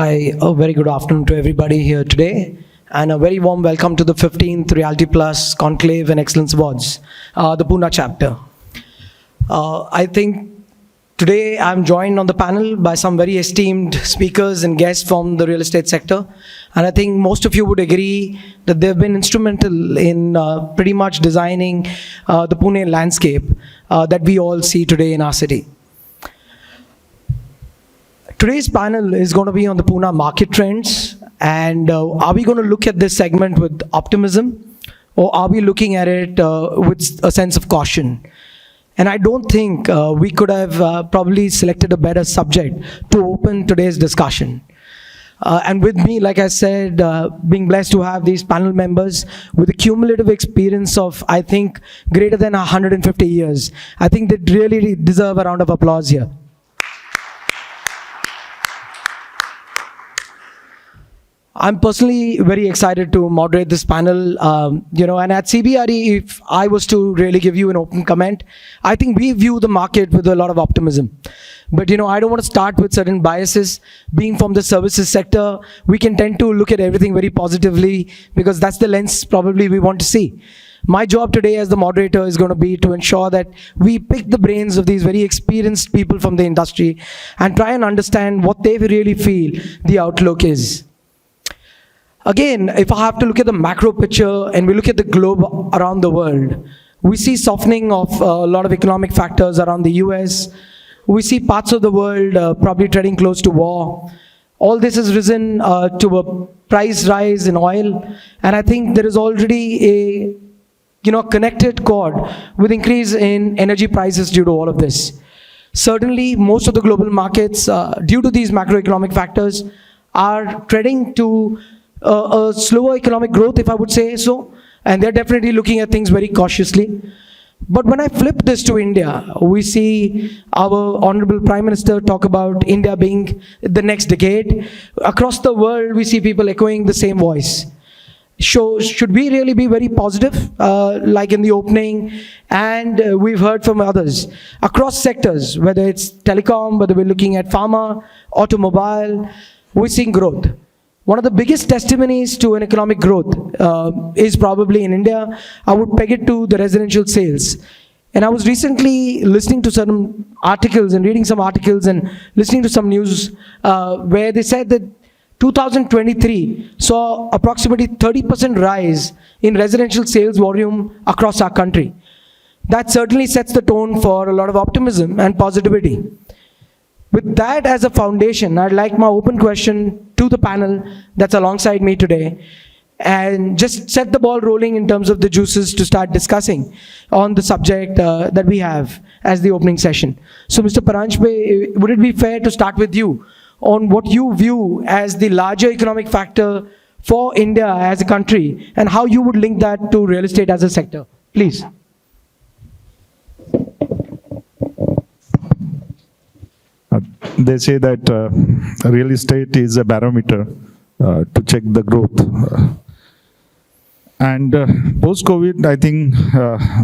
Hi, a very good afternoon to everybody here today, and a very warm welcome to the 15th Realty Plus Conclave and Excellence Awards, the Pune chapter. I think today I'm joined on the panel by some very esteemed speakers and guests from the real estate sector, and I think most of you would agree that they've been instrumental in pretty much designing the Pune landscape that we all see today in our city. Today's panel is going to be on the Pune market trends, and are we going to look at this segment with optimism, or are we looking at it with a sense of caution? And I don't think we could have probably selected a better subject to open today's discussion. And with me, like I said, being blessed to have these panel members with a cumulative experience of, I think, greater than 150 years. I think they really deserve a round of applause here. I'm personally very excited to moderate this panel, and at CBRE, if I was to really give you an open comment, I think we view the market with a lot of optimism. But, I don't want to start with certain biases. Being from the services sector, we can tend to look at everything very positively because that's the lens probably we want to see. My job today as the moderator is going to be to ensure that we pick the brains of these very experienced people from the industry and try and understand what they really feel the outlook is. Again, if I have to look at the macro picture and we look at the globe around the world, we see softening of a lot of economic factors around the US. We see parts of the world probably treading close to war. All this has risen to a price rise in oil, and I think there is already a connected cord with increase in energy prices due to all of this. Certainly, most of the global markets, due to these macroeconomic factors, are treading to a slower economic growth, if I would say so, and they're definitely looking at things very cautiously. But when I flip this to India, we see our Honorable Prime Minister talk about India being the next decade. Across the world, we see people echoing the same voice. So should we really be very positive, like in the opening? And we've heard from others across sectors, whether it's telecom, whether we're looking at pharma, automobile, we're seeing growth. One of the biggest testimonies to an economic growth is probably in India. I would peg it to the residential sales. And I was recently listening to some articles and reading some articles and listening to some news where they said that 2023 saw approximately 30% rise in residential sales volume across our country. That certainly sets the tone for a lot of optimism and positivity. With that as a foundation, I'd like my open question to the panel that's alongside me today, and just set the ball rolling in terms of the juices to start discussing on the subject that we have as the opening session. So Mr. Paranjape, would it be fair to start with you on what you view as the larger economic factor for India as a country, and how you would link that to real estate as a sector? Please. They say that real estate is a barometer to check the growth. And post-COVID, I think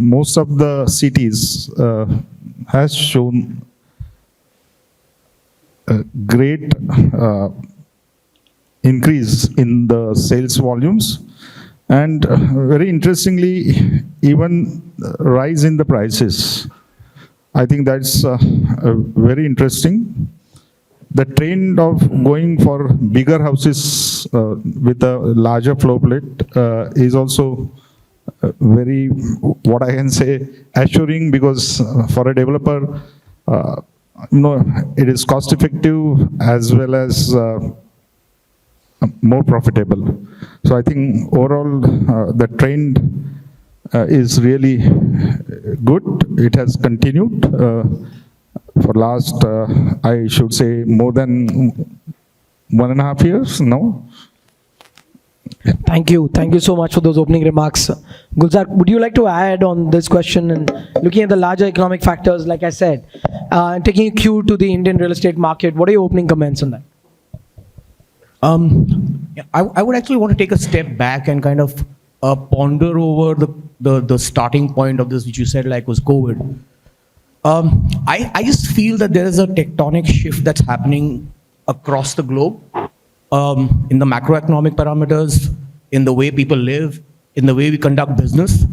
most of the cities has shown a great increase in the sales volumes, and very interestingly, even rise in the prices. I think that's very interesting. The trend of going for bigger houses with a larger floor plate is also very, what I can say, assuring, because for a developer, it is cost effective as well as more profitable. So I think overall the trend is really good. It has continued for last, I should say, more than 1.5 years now. Thank you. Thank you so much for those opening remarks. Gulzar, would you like to add on this question and looking at the larger economic factors, like I said, and taking a cue to the Indian real estate market, what are your opening comments on that? I would actually want to take a step back and kind of ponder over the starting point of this, which you said like was COVID. I just feel that there is a tectonic shift that's happening across the globe. in the macroeconomic parameters, in the way people live, in the way we conduct business.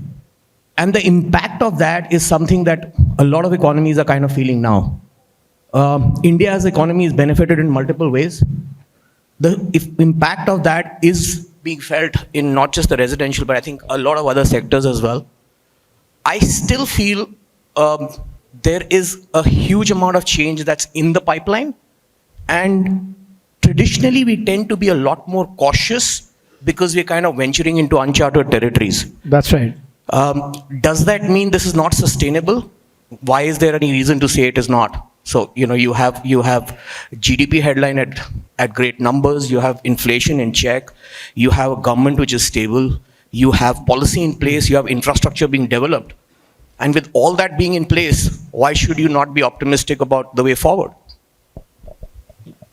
And the impact of that is something that a lot of economies are kind of feeling now. India's economy is benefited in multiple ways. The impact of that is being felt in not just the residential, but I think a lot of other sectors as well. I still feel there is a huge amount of change that's in the pipeline. And traditionally, we tend to be a lot more cautious because we're kind of venturing into uncharted territories. That's right. Does that mean this is not sustainable? Why is there any reason to say it is not? So, you have GDP headline at great numbers, you have inflation in check, you have a government which is stable, you have policy in place, you have infrastructure being developed. And with all that being in place, why should you not be optimistic about the way forward?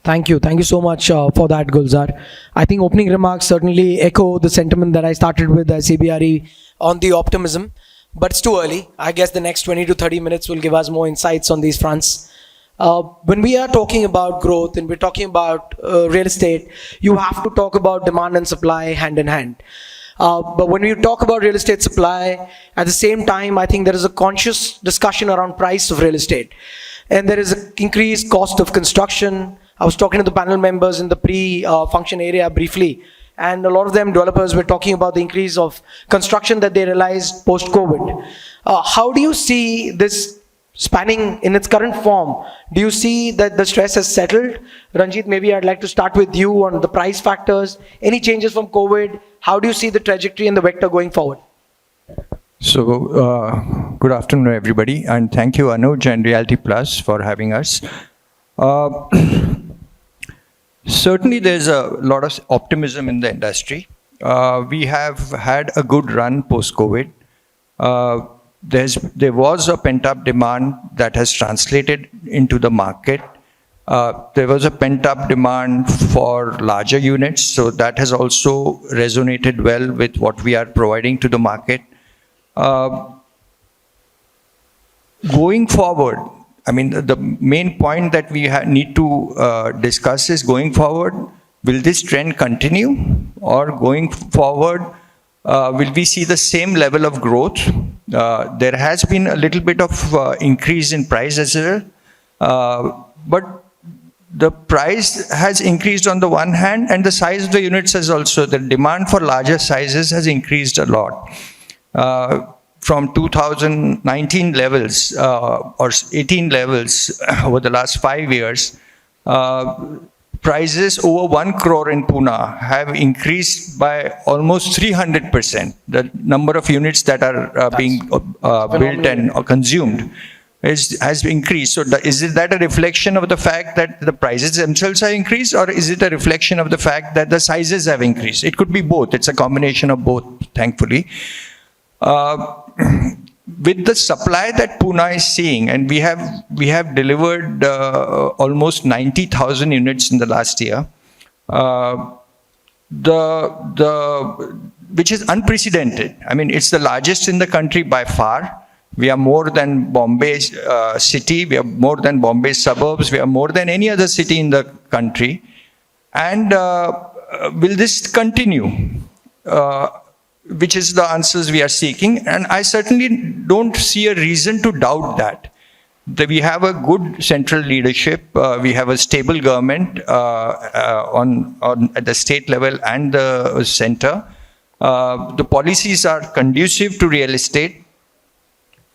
Thank you. Thank you so much for that, Gulzar. I think opening remarks certainly echo the sentiment that I started with at CBRE on the optimism, but it's too early. I guess the next 20 to 30 minutes will give us more insights on these fronts. When we are talking about growth and we're talking about real estate, you have to talk about demand and supply hand in hand. But when we talk about real estate supply, at the same time, I think there is a conscious discussion around price of real estate. And there is an increased cost of construction. I was talking to the panel members in the pre-function area briefly, and a lot of them, developers, were talking about the increase of construction that they realized post-COVID. How do you see this spanning in its current form? Do you see that the stress has settled? Ranjit, maybe I'd like to start with you on the price factors. Any changes from COVID? How do you see the trajectory and the vector going forward? So, good afternoon, everybody, and thank you, Anuj and Realty Plus, for having us. Certainly, there's a lot of optimism in the industry. We have had a good run post-COVID. There was a pent-up demand that has translated into the market. There was a pent-up demand for larger units, so that has also resonated well with what we are providing to the market. Going forward, I mean, the main point that we need to discuss is going forward, will this trend continue? Or going forward, will we see the same level of growth? There has been a little bit of increase in price as well, but the price has increased on the one hand, and the size of the units has also, the demand for larger sizes has increased a lot. From 2019 levels or 18 levels over the last 5 years, prices over 1 crore in Pune have increased by almost 300%. The number of units that are being built and consumed has increased. So is that a reflection of the fact that the prices themselves have increased, or is it a reflection of the fact that the sizes have increased? It could be both. It's a combination of both, thankfully. With the supply that Pune is seeing, and we have delivered almost 90,000 units in the last year, which is unprecedented. I mean, it's the largest in the country by far. We are more than Bombay city, we are more than Bombay suburbs, we are more than any other city in the country. And will this continue? Which is the answers we are seeking. And I certainly don't see a reason to doubt that. We have a good central leadership, we have a stable government at the state level and the center. The policies are conducive to real estate.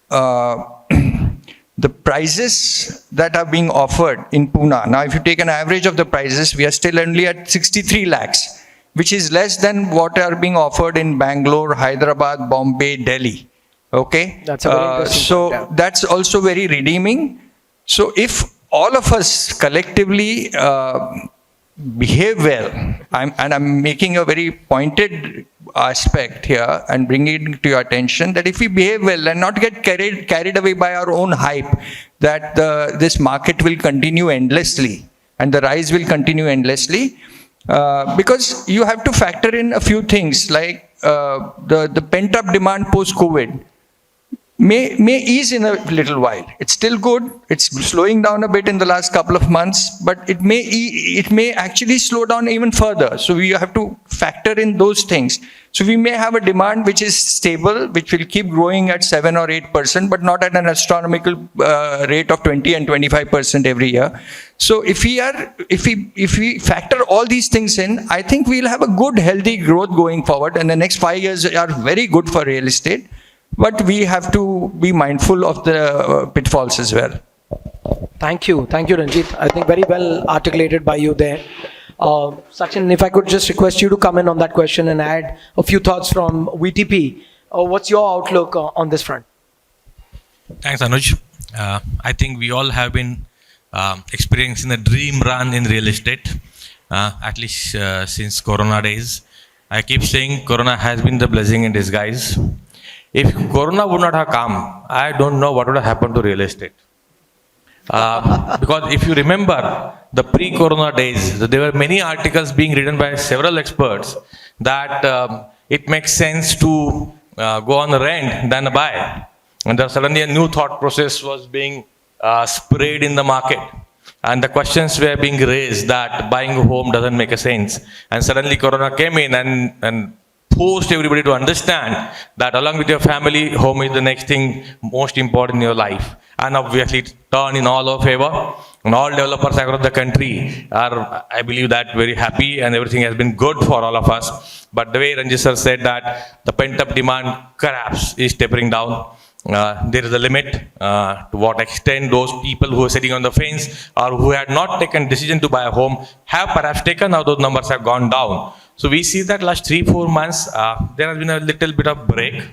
The prices that are being offered in Pune, now if you take an average of the prices, we are still only at 63 lakhs, which is less than what are being offered in Bangalore, Hyderabad, Bombay, Delhi. Okay? That's a very interesting point, yeah. That's also very redeeming. So if all of us collectively behave well, I'm making a very pointed aspect here and bringing it to your attention, that if we behave well and not get carried away by our own hype that this market will continue endlessly and the rise will continue endlessly, because you have to factor in a few things like the pent-up demand post-COVID. may ease in a little while. It's still good. It's slowing down a bit in the last couple of months, but it may actually slow down even further. So we have to factor in those things. So we may have a demand which is stable, which will keep growing at 7 or 8%, but not at an astronomical rate of 20 and 25% every year. So if we factor all these things in, I think we'll have a good, healthy growth going forward. And the next 5 years are very good for real estate. But we have to be mindful of the pitfalls as well. Thank you, Ranjit. I think very well articulated by you there. Sachin, if I could just request you to come in on that question and add a few thoughts from VTP. What's your outlook on this front? Thanks, Anuj. I think we all have been experiencing a dream run in real estate, at least since Corona days. I keep saying Corona has been the blessing in disguise. If Corona would not have come, I don't know what would have happened to real estate. Because if you remember the pre-Corona days, there were many articles being written by several experts that it makes sense to go on rent than buy. And there suddenly a new thought process was being sprayed in the market. And the questions were being raised that buying a home doesn't make a sense. And suddenly Corona came in and forced everybody to understand that along with your family, home is the next thing most important in your life. And obviously it turned in all our favor. And all developers across the country are, I believe, that very happy, and everything has been good for all of us. But the way Ranjit sir said that the pent-up demand perhaps is tapering down. There is a limit to what extent those people who are sitting on the fence or who had not taken decision to buy a home have perhaps taken. Now those numbers have gone down. So we see that last 3-4 months, there has been a little bit of break.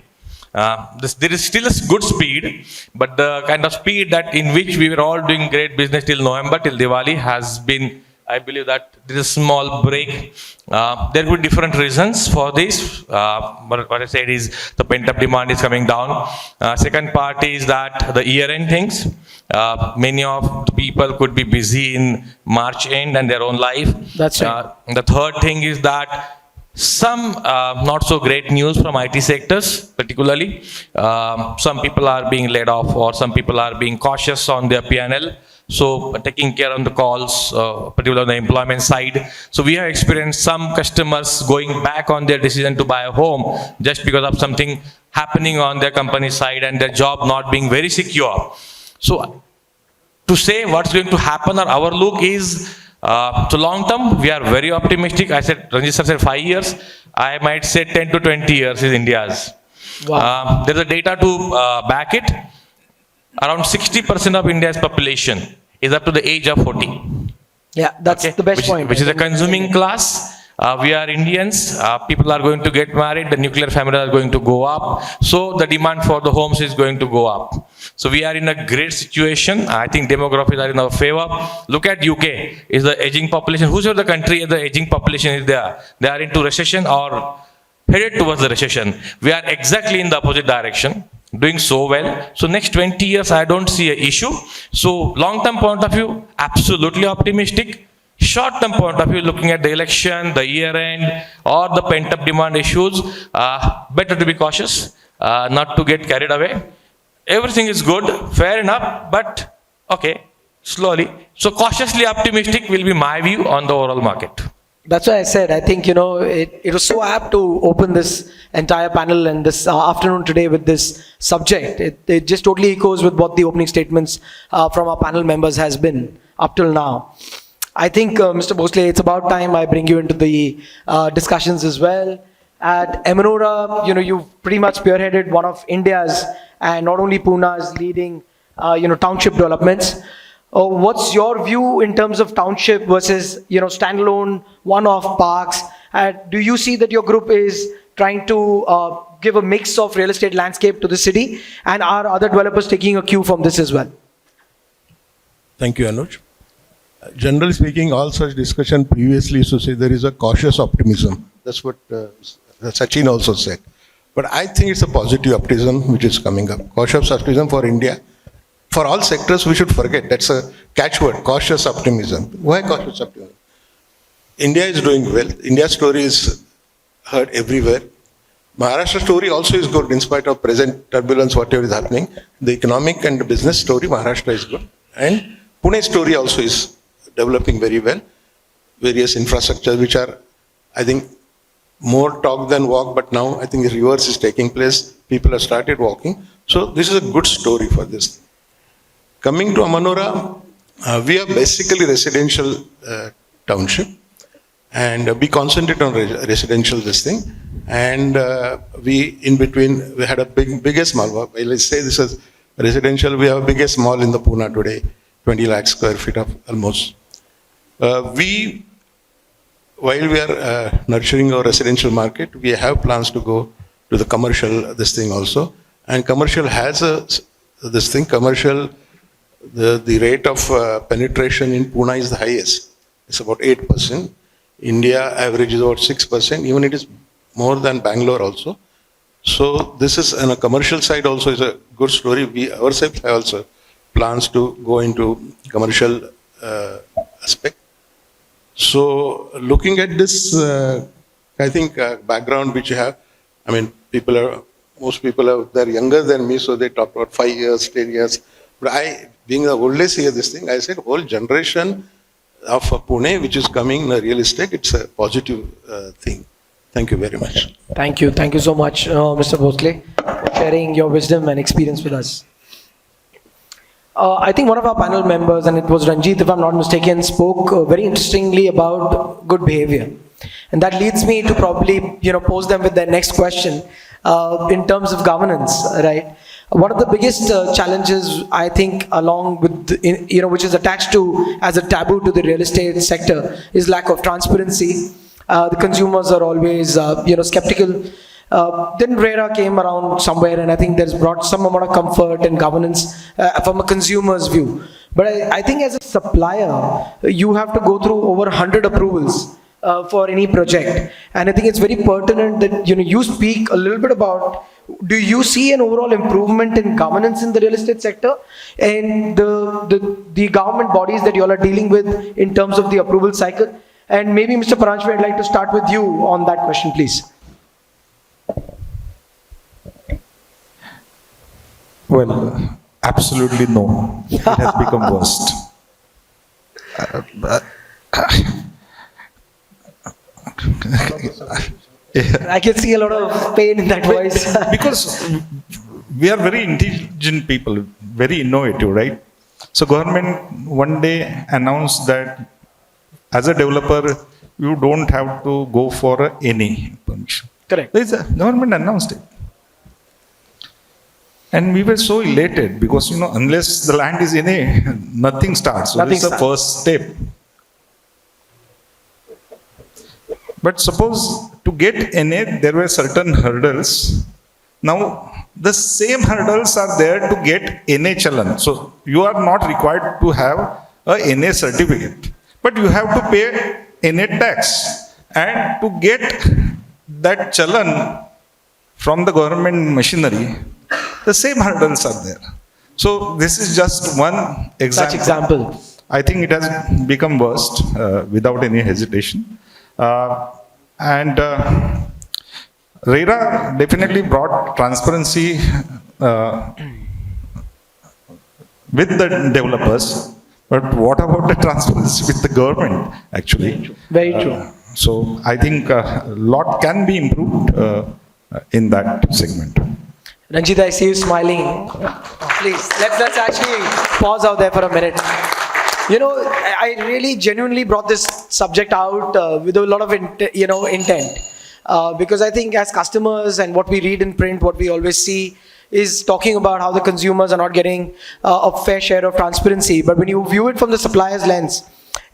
There is still a good speed, but the kind of speed that in which we were all doing great business till November, till Diwali, has been, I believe that there is a small break. There could be different reasons for this. But what I said is the pent-up demand is coming down. Second part is that the year-end things. Many of the people could be busy in March end and their own life. That's right. The third thing is that some not so great news from IT sectors, particularly. Some people are being laid off, or some people are being cautious on their P&L. So taking care on the calls, particularly on the employment side. So we have experienced some customers going back on their decision to buy a home just because of something happening on their company side and their job not being very secure. So to say what's going to happen or our look is, so long term, we are very optimistic. I said, Ranjit sir said 5 years. I might say 10 to 20 years is India's. Wow. There's a data to back it. Around 60% of India's population is up to the age of 40. Yeah, that's the best point. Which is a consuming class. We are Indians. People are going to get married. The nuclear families are going to go up. So the demand for the homes is going to go up. So we are in a great situation. I think demographics are in our favor. Look at UK. Is the aging population. Whosoever the country, the aging population is there. They are into recession or headed towards the recession. We are exactly in the opposite direction. Doing so well. So next 20 years, I don't see an issue. So long-term point of view, absolutely optimistic. Short-term point of view, looking at the election, the year-end, or the pent-up demand issues, better to be cautious, not to get carried away. Everything is good, fair enough, but okay, slowly. So cautiously optimistic will be my view on the overall market. That's why I said, I think, it was so apt to open this entire panel and this afternoon today with this subject. It just totally echoes with what the opening statements from our panel members has been up till now. I think, Mr. Bhosale, it's about time I bring you into the discussions as well. At Amanora, you've pretty much spearheaded one of India's and not only Pune's leading, township developments. What's your view in terms of township versus, standalone one-off parks? Do you see that your group is trying to give a mix of real estate landscape to the city? And are other developers taking a cue from this as well? Thank you, Anuj. Generally speaking, all such discussion previously used to say there is a cautious optimism. That's what Sachin also said. But I think it's a positive optimism which is coming up. Cautious optimism for India. For all sectors, we should forget. That's a catchword, cautious optimism. Why cautious optimism? India is doing well. India's story is heard everywhere. Maharashtra story also is good in spite of present turbulence, whatever is happening. The economic and business story, Maharashtra is good. And Pune story also is developing very well. Various infrastructure which are, I think, more talk than walk, but now I think the reverse is taking place. People have started walking. So this is a good story for this. Coming to Amanora, we are basically residential township. And we concentrate on residential this thing. And we, in between, we had a biggest mall. Let's say this is residential. We have a biggest mall in the Pune today, 20 lakh square feet of almost. While we are nurturing our residential market, we have plans to go to the commercial, this thing also. And commercial has this thing, commercial, the rate of penetration in Pune is the highest. It's about 8%. India average is about 6%. Even it is more than Bangalore also. So this is on a commercial side also is a good story. We ourselves have also plans to go into commercial aspect. So looking at this, I think background which you have, I mean, most people they're younger than me, so they talk about 5 years, 10 years. But I, being the oldest here, this thing, I said whole generation of Pune, which is coming in real estate, it's a positive thing. Thank you very much. Thank you. Thank you so much, Mr. Bhosale, for sharing your wisdom and experience with us. I think one of our panel members, and it was Ranjit, if I'm not mistaken, spoke very interestingly about good behavior. And that leads me to probably, pose them with their next question in terms of governance, right? One of the biggest challenges, I think, along with, which is attached to as a taboo to the real estate sector, is lack of transparency. The consumers are always, skeptical. Then RERA came around somewhere, and I think that's brought some amount of comfort and governance from a consumer's view. But I think as a supplier, you have to go through over 100 approvals for any project. And I think it's very pertinent that you speak a little bit about, do you see an overall improvement in governance in the real estate sector and the government bodies that you all are dealing with in terms of the approval cycle? And maybe Mr. Paranjape, I'd like to start with you on that question, please. Well, absolutely no. It has become worst. I can see a lot of pain in that voice. Because we are very intelligent people, very innovative, right? So government one day announced that as a developer, you don't have to go for any permission. Correct. Government announced it. And we were so elated because, unless the land is in a, nothing starts. So this is the first step. But suppose to get NA, there were certain hurdles. Now, the same hurdles are there to get NA Chalan. So you are not required to have a NA certificate. But you have to pay NA tax. And to get that Chalan from the government machinery, the same hurdles are there. So this is just one example. Such example. I think it has become worst without any hesitation. And RERA definitely brought transparency with the developers. But what about the transparency with the government, actually? Very true. So I think a lot can be improved in that segment. Ranjit, I see you smiling. Please, let's actually pause out there for a minute. I really genuinely brought this subject out with a lot of intent. Because I think as customers and what we read in print, what we always see is talking about how the consumers are not getting a fair share of transparency. But when you view it from the supplier's lens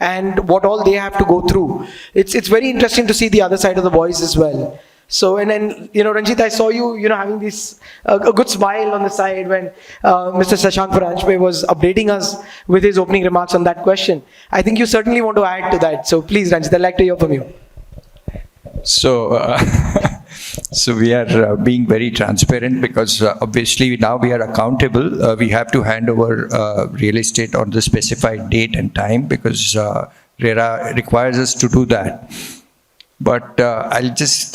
and what all they have to go through, it's very interesting to see the other side of the voice as well. So, and then, Ranjit, I saw you, having this, a good smile on the side when Mr. Shashank Paranjape was updating us with his opening remarks on that question. I think you certainly want to add to that. So please, Ranjit, I'd like to hear from you. So, so we are being very transparent because obviously now we are accountable. We have to hand over real estate on the specified date and time because RERA requires us to do that. But I'll just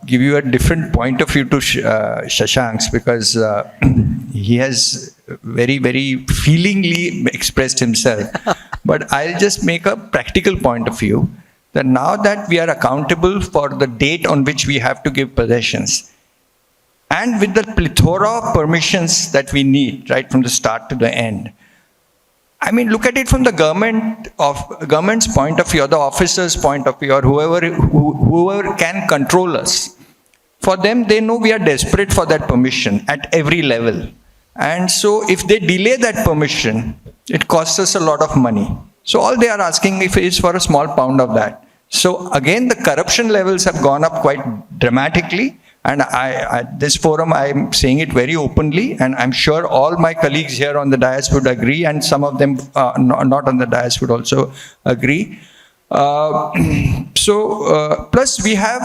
give you a different point of view to Shashank's, because he has very, very feelingly expressed himself. But I'll just make a practical point of view that now that we are accountable for the date on which we have to give possessions, and with the plethora of permissions that we need, right from the start to the end, I mean, look at it from the government's point of view, or the officer's point of view, or whoever can control us. For them, they know we are desperate for that permission at every level. And so if they delay that permission, it costs us a lot of money. So all they are asking if is for a small pound of that. So again, the corruption levels have gone up quite dramatically. And this forum, I'm saying it very openly, and I'm sure all my colleagues here on the dais would agree, and some of them not on the dais would also agree. Plus we have,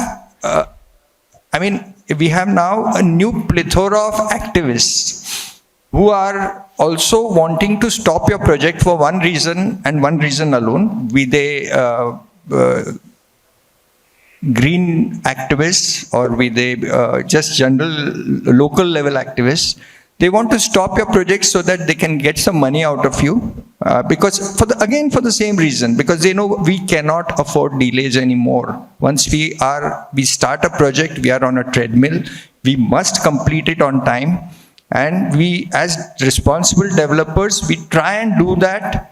we have now a new plethora of activists who are also wanting to stop your project for one reason and one reason alone, be they green activists or be they just general local level activists. They want to stop your project so that they can get some money out of you, because for the same reason, because they know we cannot afford delays anymore. Once we start a project, we are on a treadmill. We must complete it on time, and we, as responsible developers, we try and do that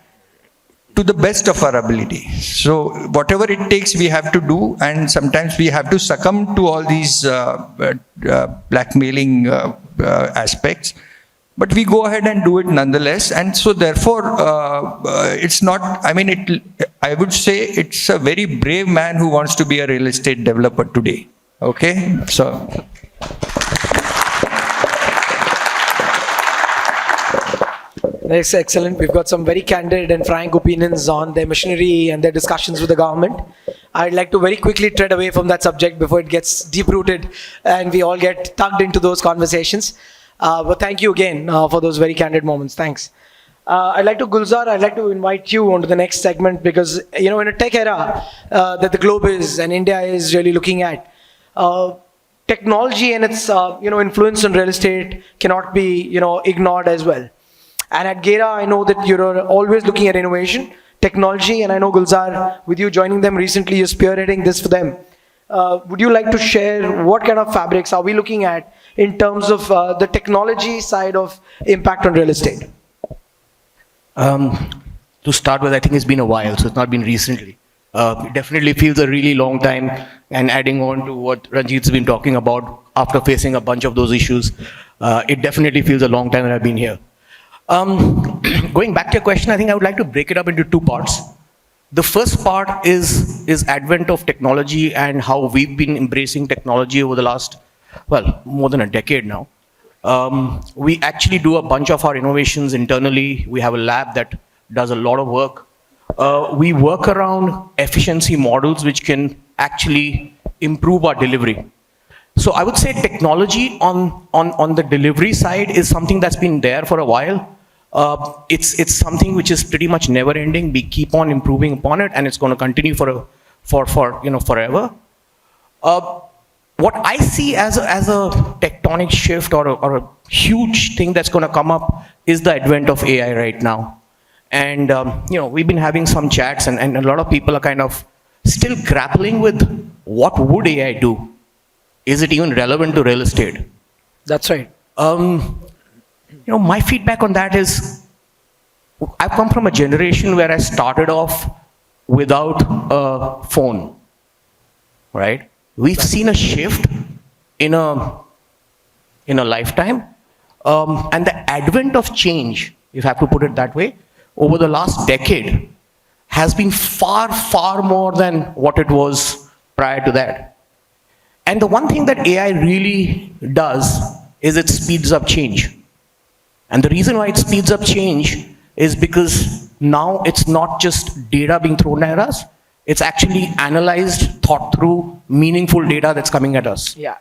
to the best of our ability. So whatever it takes, we have to do, and sometimes we have to succumb to all these blackmailing aspects. But we go ahead and do it nonetheless. And so therefore, it's not, I would say it's a very brave man who wants to be a real estate developer today. Okay? So. That's excellent. We've got some very candid and frank opinions on their machinery and their discussions with the government. I'd like to very quickly tread away from that subject before it gets deep-rooted and we all get tugged into those conversations. But thank you again for those very candid moments. Thanks. Gulzar, I'd like to invite you onto the next segment, because, in a tech era that the globe is and India is really looking at, technology and its, influence on real estate cannot be, ignored as well. And at Gera, I know that you're always looking at innovation, technology, and I know, Gulzar, with you joining them recently, you're spearheading this for them. Would you like to share what kind of fabrics are we looking at in terms of the technology side of impact on real estate? To start with, I think it's been a while, so it's not been recently. It definitely feels a really long time, and adding on to what Ranjit's been talking about, after facing a bunch of those issues, it definitely feels a long time that I've been here. Going back to your question, I think I would like to break it up into two parts. The first part is advent of technology and how we've been embracing technology over the last, more than a decade now. We actually do a bunch of our innovations internally. We have a lab that does a lot of work. We work around efficiency models which can actually improve our delivery. So I would say technology on the delivery side is something that's been there for a while. It's something which is pretty much never ending. We keep on improving upon it, and it's going to continue for forever. What I see as a tectonic shift or a huge thing that's going to come up is the advent of AI right now. And we've been having some chats, and a lot of people are kind of still grappling with what would AI do? Is it even relevant to real estate? That's right. My feedback on that is, I've come from a generation where I started off without a phone, right? We've seen a shift in a lifetime, and the advent of change, if I have to put it that way, over the last decade has been far, far more than what it was prior to that. And the one thing that AI really does is it speeds up change. And the reason why it speeds up change is because now it's not just data being thrown at us, it's actually analyzed, thought through, meaningful data that's coming at us. Yeah.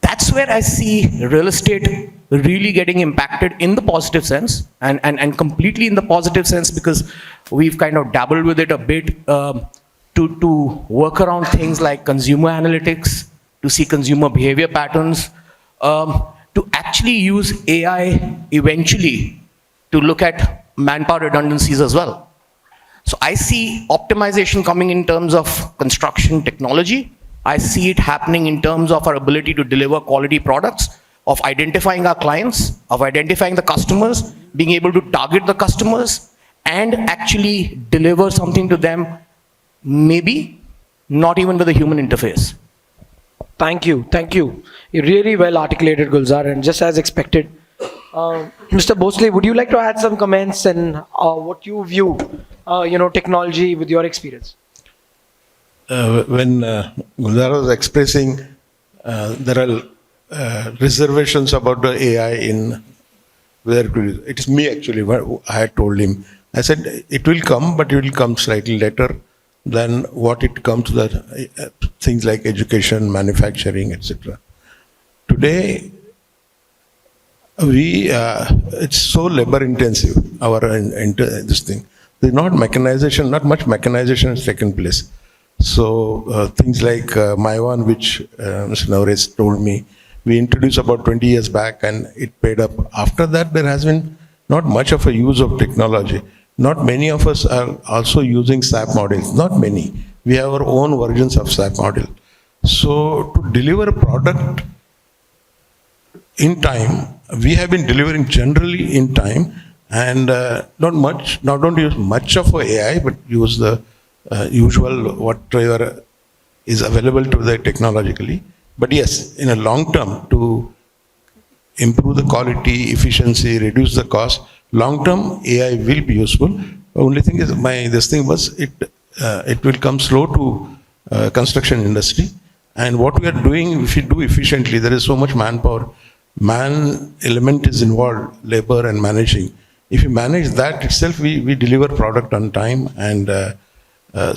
That's where I see real estate really getting impacted in the positive sense, and completely in the positive sense, because we've kind of dabbled with it a bit, to to work around things like consumer analytics, to see consumer behavior patterns, to actually use AI eventually to look at manpower redundancies as well. So I see optimization coming in terms of construction technology. I see it happening in terms of our ability to deliver quality products, of identifying our clients, of identifying the customers, being able to target the customers, and actually deliver something to them, maybe not even with a human interface. Thank you. Thank you. You really well articulated, Gulzar, and just as expected. Mr. Bhosale, would you like to add some comments and what you view, technology with your experience? When Gulzar was expressing, there are reservations about the AI in whether it is me actually. I had told him. I said it will come, but it will come slightly later than what it comes to the things like education, manufacturing, etc. Today, it's so labor intensive. This thing. There's not mechanization. Not much mechanization has taken place. So things like my one, which Mr. Navres told me, we introduced about 20 years back, and it paid up. After that, there has been not much of a use of technology. Not many of us are also using SAP models. Not many. We have our own versions of SAP model. So to deliver a product in time, we have been delivering generally in time, and don't use much of AI, but use the usual whatever is available to the technologically. But yes, in a long term, to improve the quality, efficiency, reduce the cost, long term AI will be useful. The only thing is it will come slow to construction industry. And what we are doing, if we do efficiently, there is so much manpower. Man element is involved, labor and managing. If you manage that itself, we deliver product on time, and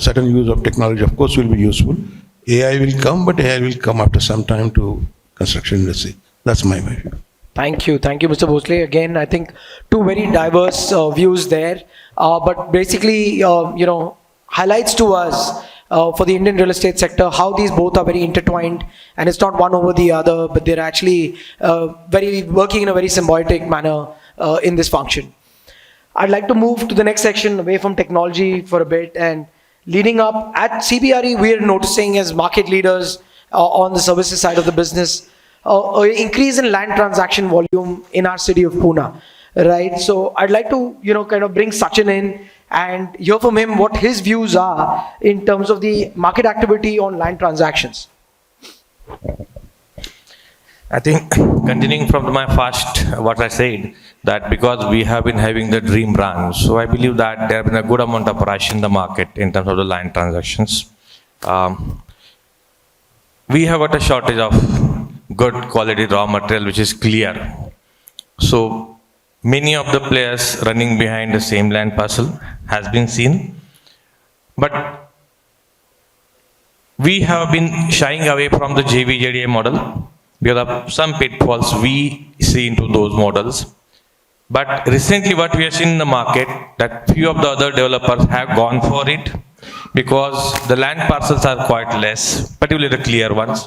certain use of technology, of course, will be useful. AI will come, but AI will come after some time to construction industry. That's my view. Thank you, Mr. Bhosale. Again, I think two very diverse views there, but basically, highlights to us for the Indian real estate sector how these both are very intertwined, and it's not one over the other, but they're actually very working in a very symbiotic manner in this function. I'd like to move to the next section away from technology for a bit, and leading up at CBRE, we're noticing as market leaders on the services side of the business, increase in land transaction volume in our city of Pune, right? So I'd like to, kind of bring Sachin in and hear from him what his views are in terms of the market activity on land transactions. I think continuing from my first, what I said, that because we have been having the dream brand, so I believe that there have been a good amount of rush in the market in terms of the land transactions. We have got a shortage of good quality raw material, which is clear. So many of the players running behind the same land parcel has been seen. But we have been shying away from the JVJDA model because of some pitfalls we see into those models. But recently what we have seen in the market, that few of the other developers have gone for it because the land parcels are quite less, particularly the clear ones.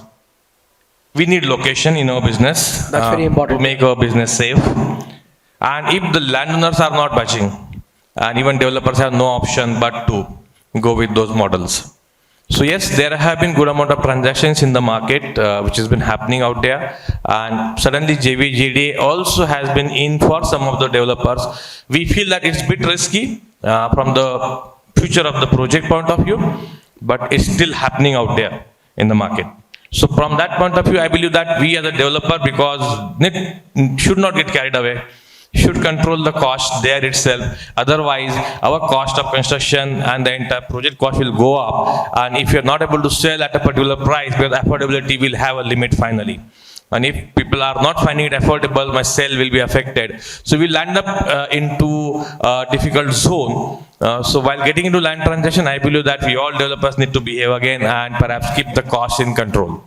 We need location in our business. That's very important. To make our business safe. And if the landowners are not budging, and even developers have no option but to go with those models. So yes, there have been good amount of transactions in the market, which has been happening out there. And suddenly JVJDA also has been in for some of the developers. We feel that it's a bit risky from the future of the project point of view, but it's still happening out there in the market. So from that point of view, I believe that we as a developer, because should not get carried away, should control the cost there itself. Otherwise, our cost of construction and the entire project cost will go up. And if you're not able to sell at a particular price, because affordability will have a limit finally. And if people are not finding it affordable, my sale will be affected. So we'll land up into a difficult zone. So while getting into land transaction, I believe that we all developers need to behave again and perhaps keep the cost in control.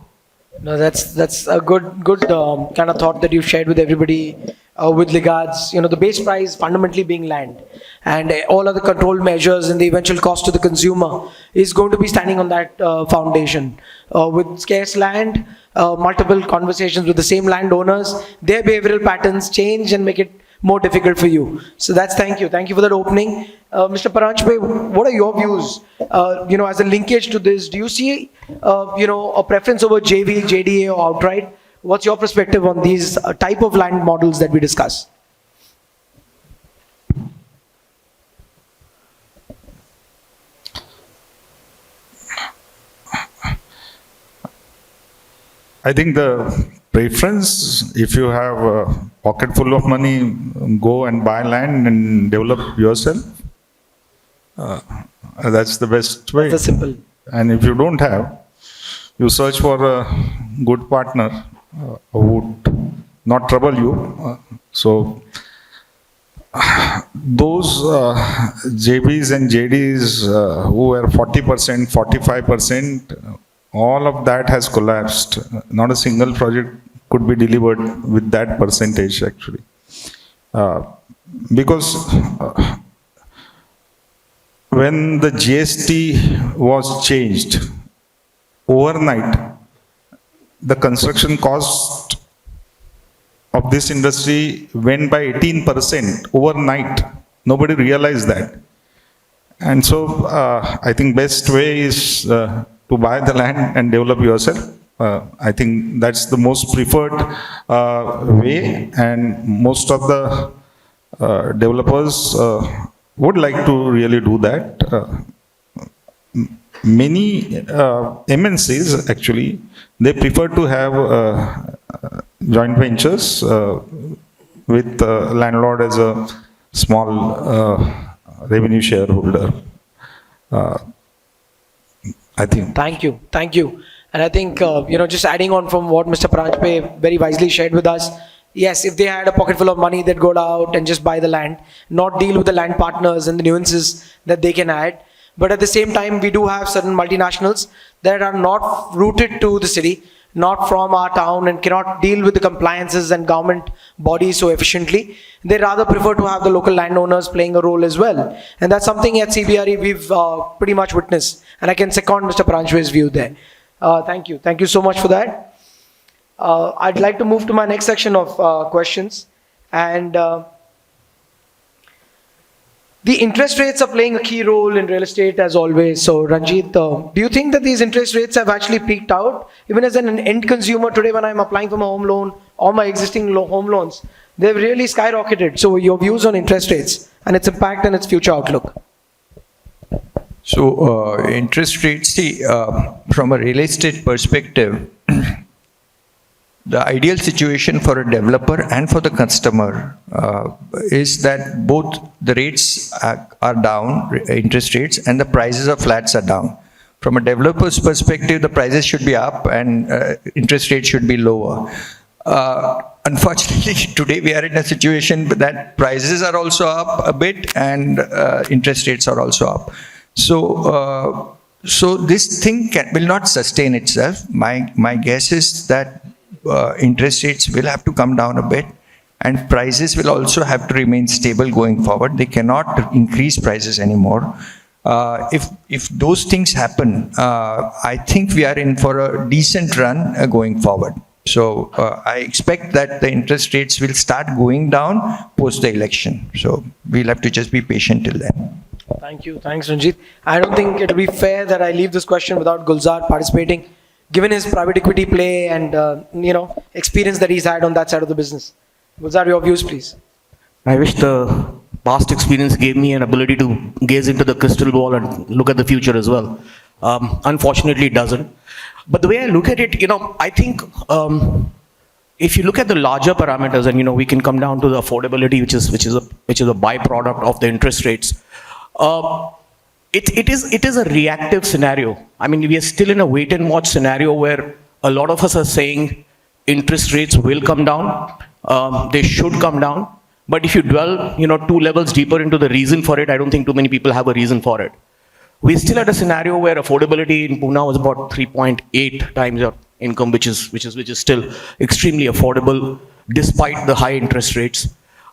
No, that's a good kind of thought that you shared with everybody. with regards, the base price fundamentally being land, and all other control measures and the eventual cost to the consumer is going to be standing on that foundation. With scarce land, multiple conversations with the same landowners, their behavioral patterns change and make it more difficult for you. So thank you. Thank you for that opening. Mr. Paranjape, what are your views, as a linkage to this? Do you see, a preference over JV, JDA or outright? What's your perspective on these type of land models that we discuss? I think the preference, if you have a pocket full of money, go and buy land and develop yourself. That's the best way. That's simple. And if you don't have, you search for a good partner who would not trouble you. So those JBs and JDs who were 40%, 45%, all of that has collapsed. Not a single project could be delivered with that percentage actually. Because when the GST was changed, overnight, the construction cost of this industry went by 18% overnight. Nobody realized that. And so I think best way is to buy the land and develop yourself. I think that's the most preferred way, and most of the developers would like to really do that. Many MNCs actually, they prefer to have joint ventures with landlord as a small revenue shareholder. I think. Thank you. And I think, just adding on from what Mr. Paranjape very wisely shared with us, yes, if they had a pocket full of money, they'd go out and just buy the land, not deal with the land partners and the nuances that they can add. But at the same time, we do have certain multinationals that are not rooted to the city, not from our town, and cannot deal with the compliances and government bodies so efficiently. They rather prefer to have the local landowners playing a role as well. And that's something at CBRE we've pretty much witnessed. And I can second Mr. Paranjape's view there. Thank you. Thank you so much for that. I'd like to move to my next section of questions. And the interest rates are playing a key role in real estate as always. So Ranjit, do you think that these interest rates have actually peaked out? Even as an end consumer today, when I'm applying for my home loan or my existing home loans, they've really skyrocketed. So your views on interest rates and its impact and its future outlook? So interest rates, see, from a real estate perspective, the ideal situation for a developer and for the customer is that both the rates are down, interest rates, and the prices of flats are down. From a developer's perspective, the prices should be up and interest rates should be lower. Unfortunately, today we are in a situation that prices are also up a bit and interest rates are also up. So, this thing will not sustain itself. My guess is that interest rates will have to come down a bit, and prices will also have to remain stable going forward. They cannot increase prices anymore. If those things happen, I think we are in for a decent run going forward. So I expect that the interest rates will start going down post the election. So we'll have to just be patient till then. Thank you. Thanks, Ranjit. I don't think it will be fair that I leave this question without Gulzar participating, given his private equity play and experience that he's had on that side of the business. Gulzar, your views, please. I wish the past experience gave me an ability to gaze into the crystal ball and look at the future as well. Unfortunately, it doesn't. But the way I look at it, I think if you look at the larger parameters, and we can come down to the affordability, which is a byproduct of the interest rates. It is a reactive scenario. I mean, we are still in a wait and watch scenario where a lot of us are saying interest rates will come down. They should come down. But if you dwell, 2 levels deeper into the reason for it, I don't think too many people have a reason for it. We still had a scenario where affordability in Pune was about 3.8 times your income, which is still extremely affordable despite the high interest rates.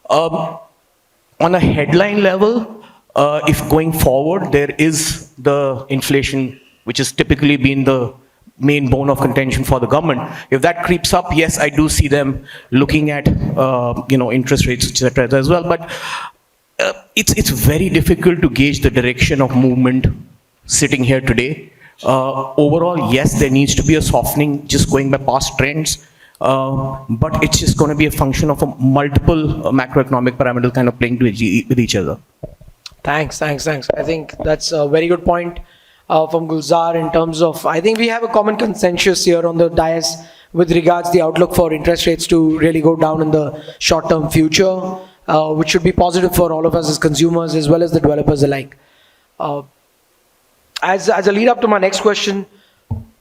On a headline level, if going forward, there is the inflation, which has typically been the main bone of contention for the government. If that creeps up, yes, I do see them looking at, interest rates, etc. as well. But it's very difficult to gauge the direction of movement sitting here today. Overall, yes, there needs to be a softening just going by past trends. But it's just going to be a function of multiple macroeconomic parameters kind of playing with each other. Thanks. I think that's a very good point from Gulzar in terms of, I think we have a common consensus here on the dais with regards the outlook for interest rates to really go down in the short-term future, which should be positive for all of us as consumers as well as the developers alike. As a lead up to my next question,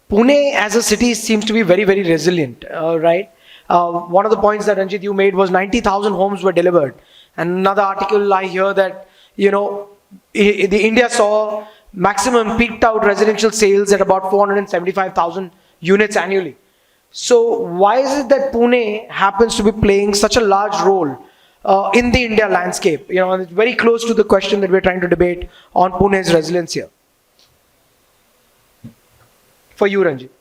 Pune as a city seems to be very, very resilient, right? One of the points that Ranjit you made was 90,000 homes were delivered. And another article I hear that, the India saw maximum peaked out residential sales at about 475,000 units annually. So why is it that Pune happens to be playing such a large role in the India landscape? And it's very close to the question that we're trying to debate on Pune's resilience here. For you, Ranjit.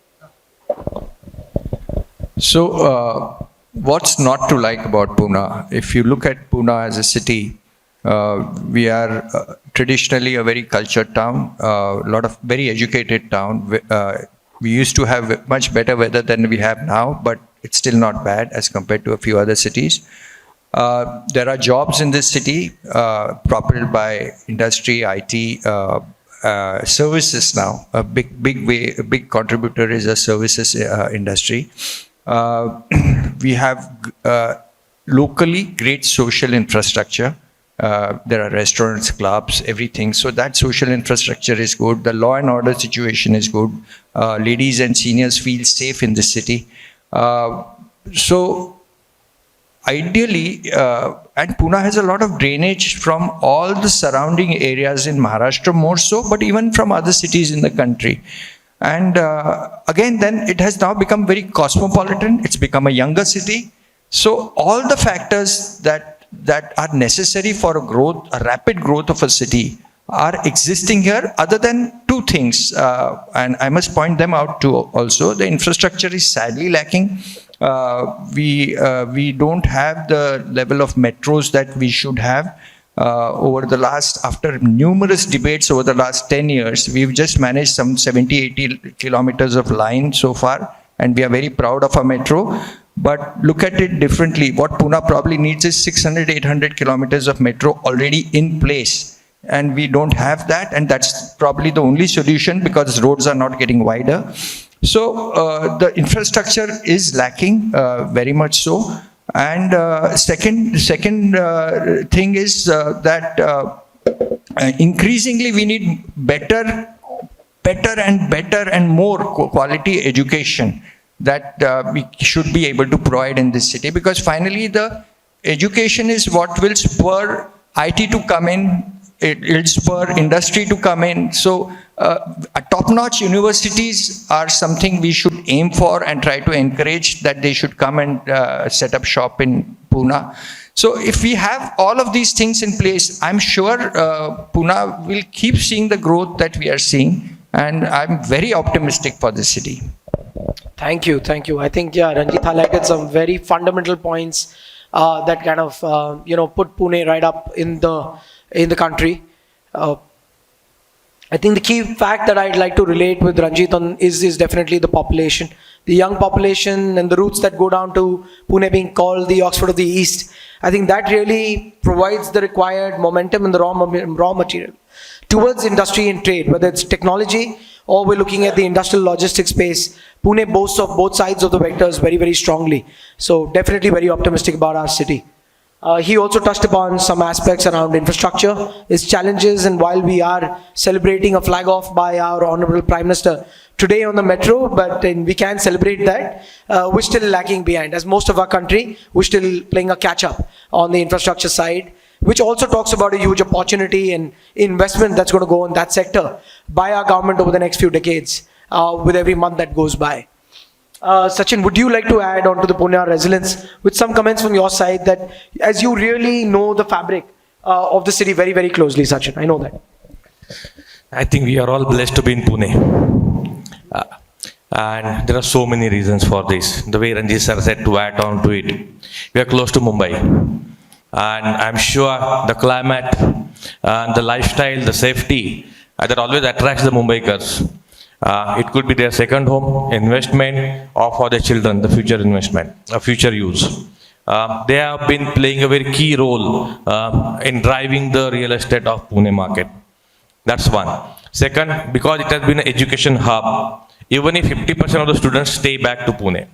So, what's not to like about Pune? If you look at Pune as a city, we are traditionally a very cultured town, a lot of very educated town. We used to have much better weather than we have now, but it's still not bad as compared to a few other cities. There are jobs in this city propelled by industry, IT, services now. A big contributor is a services industry. We have locally great social infrastructure. There are restaurants, clubs, everything. So that social infrastructure is good. The law and order situation is good. Ladies and seniors feel safe in the city. So ideally, and Pune has a lot of drainage from all the surrounding areas in Maharashtra more so, but even from other cities in the country. And again, then it has now become very cosmopolitan. It's become a younger city. So all the factors that are necessary for a rapid growth of a city are existing here, other than two things. And I must point them out too also. The infrastructure is sadly lacking. We don't have the level of metros that we should have. After numerous debates over the last 10 years, we've just managed some 70-80 kilometers of line so far, and we are very proud of our metro. But look at it differently. What Pune probably needs is 600-800 kilometers of metro already in place. And we don't have that, and that's probably the only solution because roads are not getting wider. So the infrastructure is lacking, very much so. And second thing is that increasingly we need better and more quality education that we should be able to provide in this city, because finally the education is what will spur IT to come in, it will spur industry to come in. So top-notch universities are something we should aim for and try to encourage that they should come and set up shop in Pune. So if we have all of these things in place, I'm sure Pune will keep seeing the growth that we are seeing, and I'm very optimistic for the city. Thank you. I think, Ranjit highlighted some very fundamental points that kind of, put Pune right up in the country. I think the key fact that I'd like to relate with Ranjit on is definitely the population. The young population and the roots that go down to Pune being called the Oxford of the East. I think that really provides the required momentum and the raw material towards industry and trade, whether it's technology or we're looking at the industrial logistics space. Pune boasts of both sides of the vectors very, very strongly. So definitely very optimistic about our city. He also touched upon some aspects around infrastructure, its challenges, and while we are celebrating a flag off by our Honorable Prime Minister today on the metro, but we can celebrate that, we're still lagging behind. As most of our country, we're still playing a catch-up on the infrastructure side, which also talks about a huge opportunity and investment that's going to go in that sector by our government over the next few decades, with every month that goes by. Sachin, would you like to add on to the Pune resilience with some comments from your side that as you really know the fabric of the city very, very closely, Sachin? I know that. I think we are all blessed to be in Pune. And there are so many reasons for this. The way Ranjit sir said, to add on to it, we are close to Mumbai. And I'm sure the climate and the lifestyle, the safety, that always attracts the Mumbaikars. It could be their second home, investment, or for their children, the future investment, future use. They have been playing a very key role in driving the real estate of Pune market. That's one. Second, because it has been an education hub, even if 50% of the students stay back to Pune,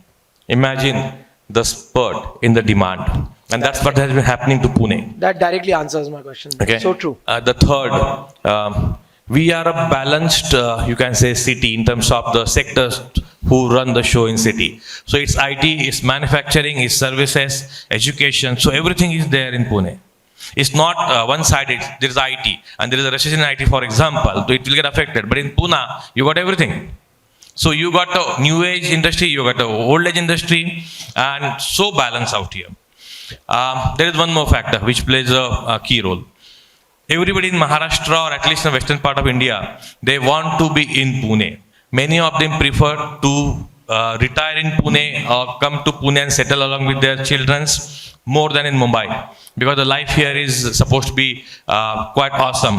imagine the spurt in the demand. And that's what has been happening to Pune. That directly answers my question. Okay. So true. The third, we are a balanced, you can say, city in terms of the sectors who run the show in city. So it's IT, it's manufacturing, it's services, education. So everything is there in Pune. It's not one-sided. There is IT, and there is a recession in IT, for example, so it will get affected. But in Pune, you got everything. So you got the new age industry, you got the old age industry, and so balanced out here. There is one more factor which plays a key role. Everybody in Maharashtra, or at least in the western part of India, they want to be in Pune. Many of them prefer to retire in Pune or come to Pune and settle along with their children more than in Mumbai, because the life here is supposed to be quite awesome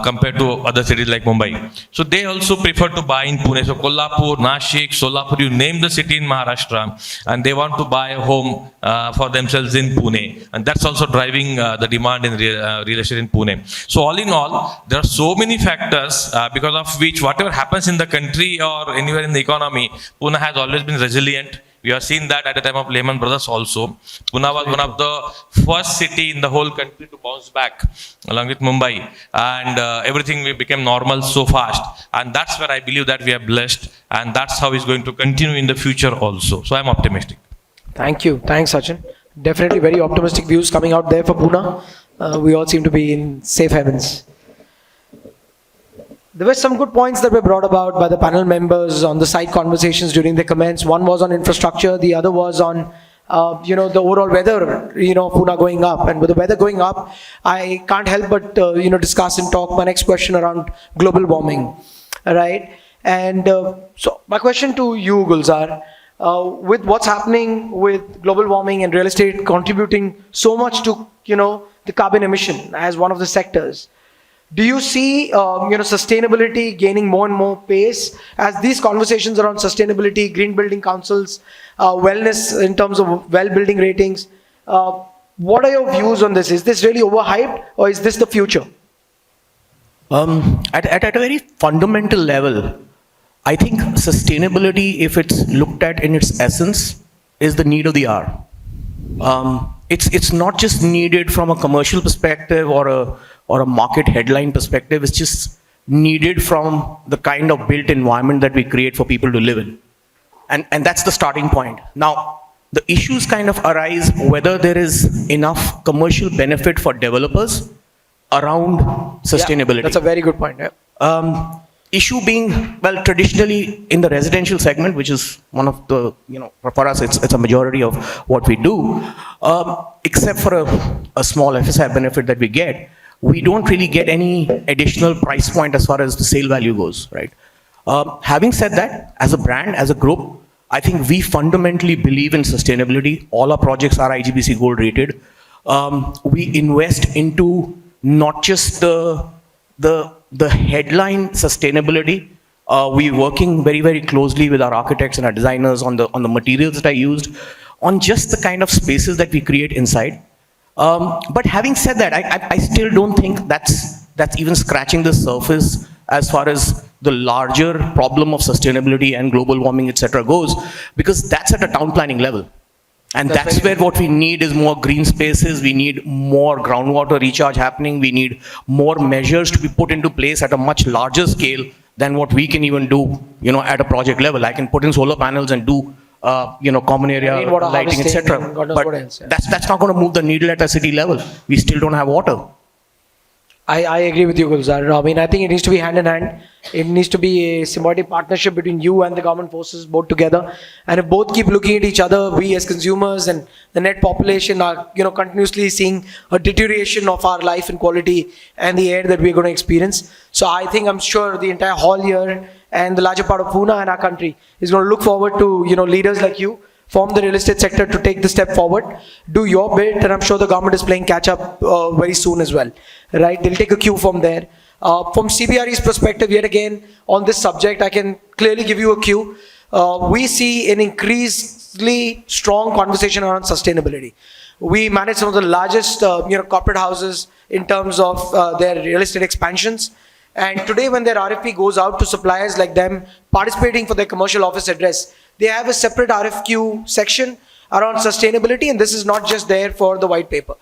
compared to other cities like Mumbai. So they also prefer to buy in Pune. So Kolhapur, Nashik, Solapur, you name the city in Maharashtra, and they want to buy a home for themselves in Pune. And that's also driving the demand in real estate in Pune. So all in all, there are so many factors because of which whatever happens in the country or anywhere in the economy, Pune has always been resilient. We have seen that at the time of Lehman Brothers also. Pune was one of the first city in the whole country to bounce back along with Mumbai. And everything became normal so fast. And that's where I believe that we are blessed. And that's how it's going to continue in the future also. So I'm optimistic. Thank you. Thanks, Sachin. Definitely very optimistic views coming out there for Pune. We all seem to be in safe havens. There were some good points that were brought about by the panel members on the side conversations during the comments. One was on infrastructure, the other was on, the overall weather, Pune going up. And with the weather going up, I can't help but, discuss and talk my next question around global warming, right? And so my question to you, Gulzar, with what's happening with global warming and real estate contributing so much to, the carbon emission as one of the sectors, do you see, sustainability gaining more and more pace as these conversations around sustainability, green building councils, wellness in terms of well building ratings? What are your views on this? Is this really overhyped, or is this the future? At a very fundamental level, I think sustainability, if it's looked at in its essence, is the need of the hour. It's not just needed from a commercial perspective or a market headline perspective. It's just needed from the kind of built environment that we create for people to live in. And that's the starting point. Now, the issues kind of arise whether there is enough commercial benefit for developers around sustainability. Yeah, that's a very good point. Yeah. Issue being, well, traditionally in the residential segment, which is one of the, for us, it's a majority of what we do, except for a small FSI benefit that we get, we don't really get any additional price point as far as the sale value goes, right? Having said that, as a brand, as a group, I think we fundamentally believe in sustainability. All our projects are IGBC Gold rated. We invest into not just the headline sustainability. We're working very, very closely with our architects and our designers on the materials that are used, on just the kind of spaces that we create inside. But having said that, I still don't think that's even scratching the surface as far as the larger problem of sustainability and global warming, etc. goes, because that's at a town planning level. And that's where what we need is more green spaces. We need more groundwater recharge happening. We need more measures to be put into place at a much larger scale than what we can even do, at a project level. I can put in solar panels and do common area lighting, etc. But that's not going to move the needle at a city level. We still don't have water. I agree with you, Gulzar. I mean, I think it needs to be hand in hand. It needs to be a symbiotic partnership between you and the government forces both together. And if both keep looking at each other, we as consumers and the net population are, continuously seeing a deterioration of our life and quality and the air that we're going to experience. So I'm sure the entire hall here and the larger part of Pune and our country is going to look forward to, leaders like you form the real estate sector to take the step forward, do your bit, and I'm sure the government is playing catch up very soon as well, right? They'll take a cue from there. From CBRE's perspective, yet again, on this subject, I can clearly give you a cue. We see an increasingly strong conversation around sustainability. We manage some of the largest, corporate houses in terms of their real estate expansions. And today, when their RFP goes out to suppliers like them participating for their commercial office address, they have a separate RFQ section around sustainability, and this is not just there for the white paper.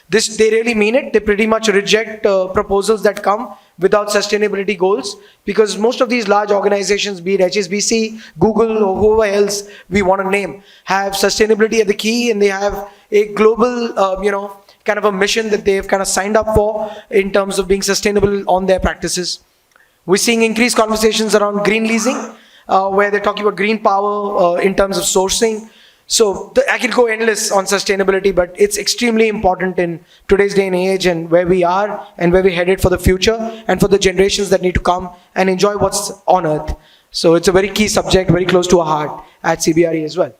They really mean it. They pretty much reject proposals that come without sustainability goals, because most of these large organizations, be it HSBC, Google, or whoever else we want to name, have sustainability at the key, and they have a global, kind of a mission that they've kind of signed up for in terms of being sustainable on their practices. We're seeing increased conversations around green leasing, where they're talking about green power in terms of sourcing. So I could go endless on sustainability, but it's extremely important in today's day and age, and where we are and where we're headed for the future and for the generations that need to come and enjoy what's on earth. So it's a very key subject, very close to our heart at CBRE as well.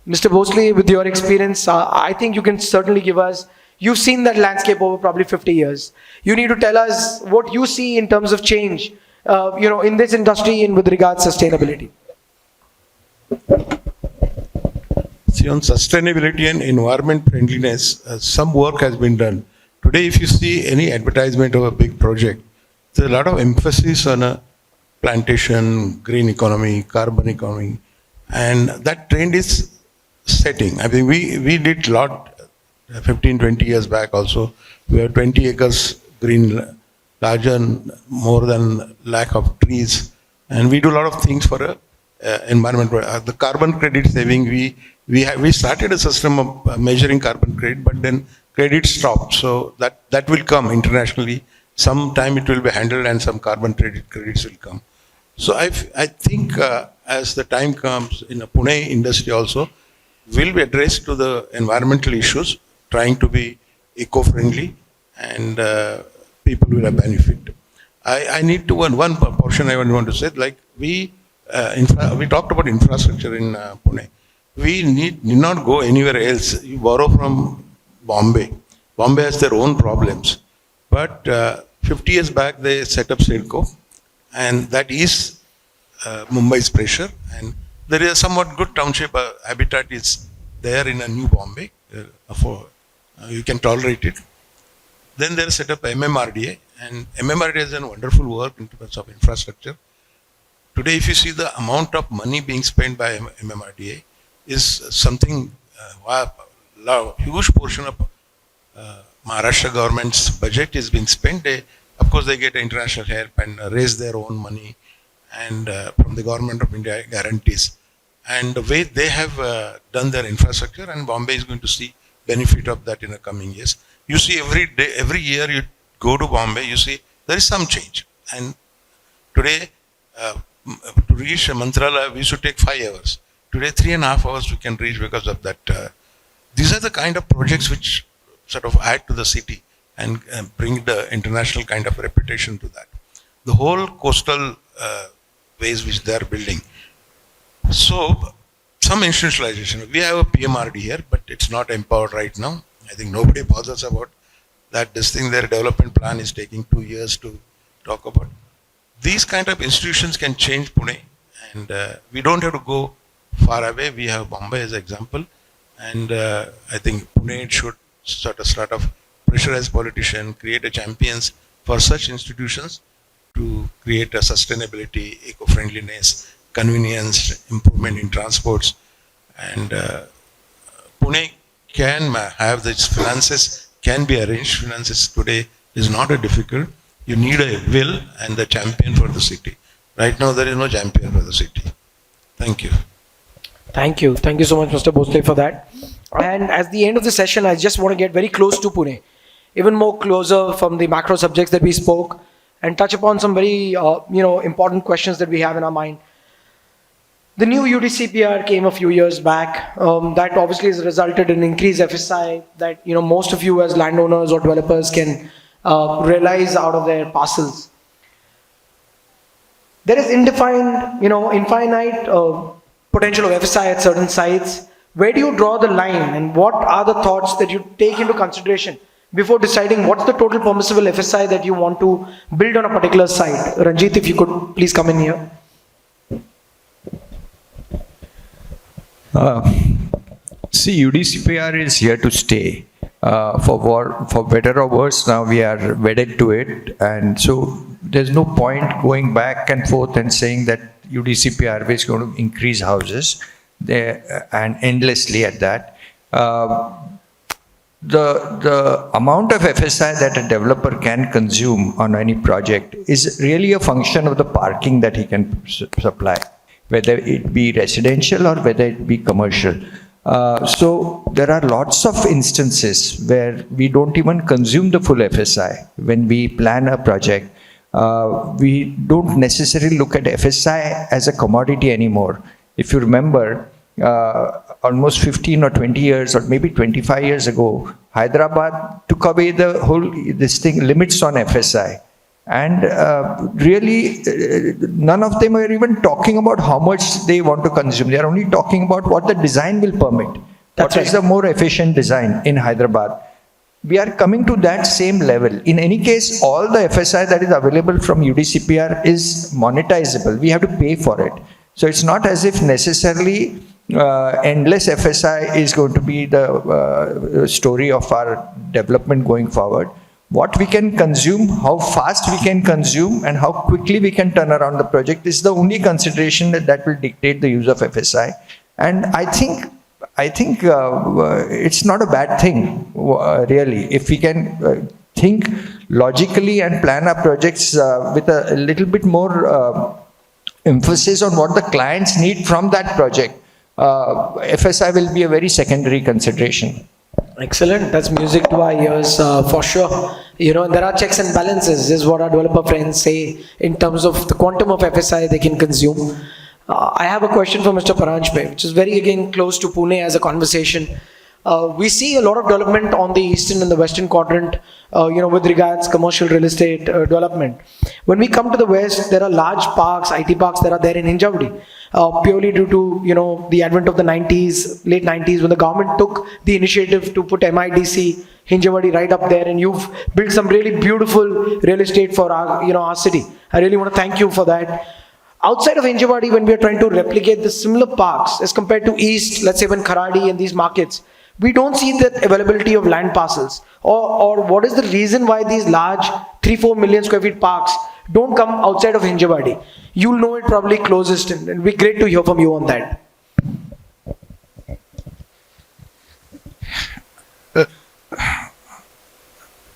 Mr. Bhosale, with your experience, I think you can certainly give us, you've seen that landscape over probably 50 years. You need to tell us what you see in terms of change in this industry and with regards to sustainability. See, on sustainability and environment friendliness, some work has been done. Today, if you see any advertisement of a big project, there's a lot of emphasis on a plantation, green economy, carbon economy, and that trend is setting. I mean, we did a lot 15, 20 years back also. We have 20 acres green, larger, more than lakh of trees, and we do a lot of things for environment. The carbon credit saving, we started a system of measuring carbon credit, but then credit stopped. So that will come internationally. Sometime it will be handled, and some carbon credits will come. So I think as the time comes in the Pune industry also, will be addressed to the environmental issues, trying to be eco-friendly, and people will have benefit. I need to one portion I want to say, like we talked about infrastructure in Pune. We need not go anywhere else. You borrow from Bombay. Bombay has their own problems, but 50 years back they set up SEDCO, and that is Mumbai's pressure. And there is a somewhat good township habitat is there in a new Bombay. You can tolerate it. Then they set up MMRDA, and MMRDA has done wonderful work in terms of infrastructure. Today, if you see the amount of money being spent by MMRDA, is something, huge portion of Maharashtra government's budget is being spent. Of course, they get international help and raise their own money, and from the government of India guarantees. And the way they have done their infrastructure, and Bombay is going to see benefit of that in the coming years. You see every year you go to Bombay, you see there is some change. And today, to reach Mantrala, we should take 5 hours. Today, 3.5 hours we can reach because of that. These are the kind of projects which sort of add to the city and bring the international kind of reputation to that. The whole coastal ways which they are building. So, some institutionalization. We have a PMRD here, but it's not empowered right now. I think nobody bothers about that. This thing, their development plan is taking 2 years to talk about. These kind of institutions can change Pune, and we don't have to go far away. We have Bombay as an example, and I think Pune should start of pressurize politicians, create a champions for such institutions to create a sustainability, eco-friendliness, convenience, improvement in transports, and Pune can have these finances, can be arranged. Finances today is not a difficult. You need a will and the champion for the city. Right now, there is no champion for the city. Thank you. Thank you. Thank you so much, Mr. Bhosale, for that. And at the end of the session, I just want to get very close to Pune. even more closer from the macro subjects that we spoke, and touch upon some very important questions that we have in our mind. The new UDCPR came a few years back. That obviously has resulted in increased FSI that most of you as landowners or developers can realize out of their parcels. There is infinite potential of FSI at certain sites. Where do you draw the line, and what are the thoughts that you take into consideration before deciding what's the total permissible FSI that you want to build on a particular site? Ranjit, if you could please come in here. See, UDCPR is here to stay. For better or worse, now we are wedded to it, and so there's no point going back and forth and saying that UDCPR is going to increase houses there and endlessly at that. The amount of FSI that a developer can consume on any project is really a function of the parking that he can supply, whether it be residential or whether it be commercial. So there are lots of instances where we don't even consume the full FSI. When we plan a project, we don't necessarily look at FSI as a commodity anymore. If you remember, almost 15 or 20 years or maybe 25 years ago, Hyderabad took away the whole limits on FSI. And really, none of them are even talking about how much they want to consume. They are only talking about what the design will permit. What is the more efficient design in Hyderabad? We are coming to that same level. In any case, all the FSI that is available from UDCPR is monetizable. We have to pay for it. So it's not as if necessarily endless FSI is going to be the story of our development going forward. What we can consume, how fast we can consume, and how quickly we can turn around the project is the only consideration that will dictate the use of FSI. And I think it's not a bad thing, really. If we can think logically and plan our projects with a little bit more emphasis on what the clients need from that project, FSI will be a very secondary consideration. Excellent. That's music to our ears, for sure. There are checks and balances, is what our developer friends say, in terms of the quantum of FSI they can consume. I have a question for Mr. Paranjape, which is very, again, close to Pune as a conversation. We see a lot of development on the eastern and the western quadrant, with regards commercial real estate development. When we come to the west, there are large parks, IT parks that are there in Hinjawadi, purely due to, the advent of the 90s, late 90s, when the government took the initiative to put MIDC, Hinjawadi right up there, and you've built some really beautiful real estate for our city. I really want to thank you for that. Outside of Hinjawadi, when we are trying to replicate the similar parks as compared to east, let's say when Kharadi and these markets, we don't see that availability of land parcels. Or what is the reason why these large 3-4 million square feet parks don't come outside of Hinjawadi? You'll know it probably closest, and it'll be great to hear from you on that.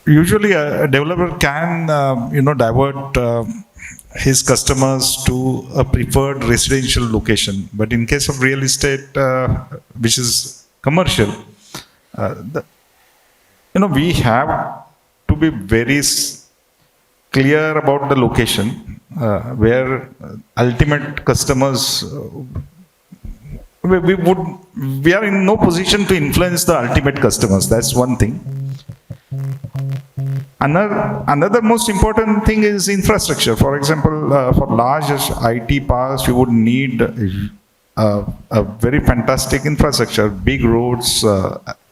Usually a developer can, divert his customers to a preferred residential location. But in case of real estate, which is commercial, we have to be very clear about the location where ultimate customers, we are in no position to influence the ultimate customers. That's one thing. Another most important thing is infrastructure. For example, for large IT parks, you would need a very fantastic infrastructure, big roads,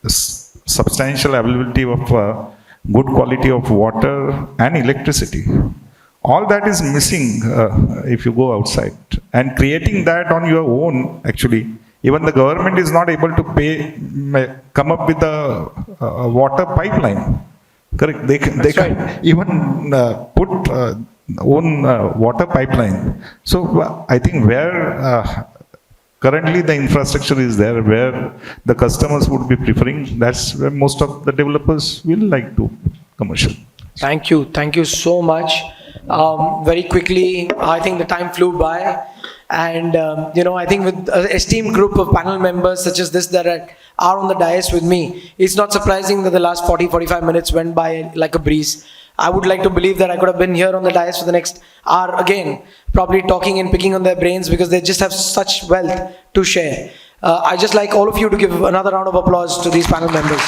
substantial availability of good quality of water and electricity. All that is missing if you go outside. And creating that on your own, actually, even the government is not able to come up with a water pipeline. Correct. They can even put own water pipeline. So I think where currently the infrastructure is there, where the customers would be preferring, that's where most of the developers will like to commercial. Thank you so much. Very quickly, I think the time flew by. And, I think with an esteemed group of panel members such as this that are on the dais with me, it's not surprising that the last 40-45 minutes went by like a breeze. I would like to believe that I could have been here on the dais for the next hour again, probably talking and picking on their brains because they just have such wealth to share. I just like all of you to give another round of applause to these panel members.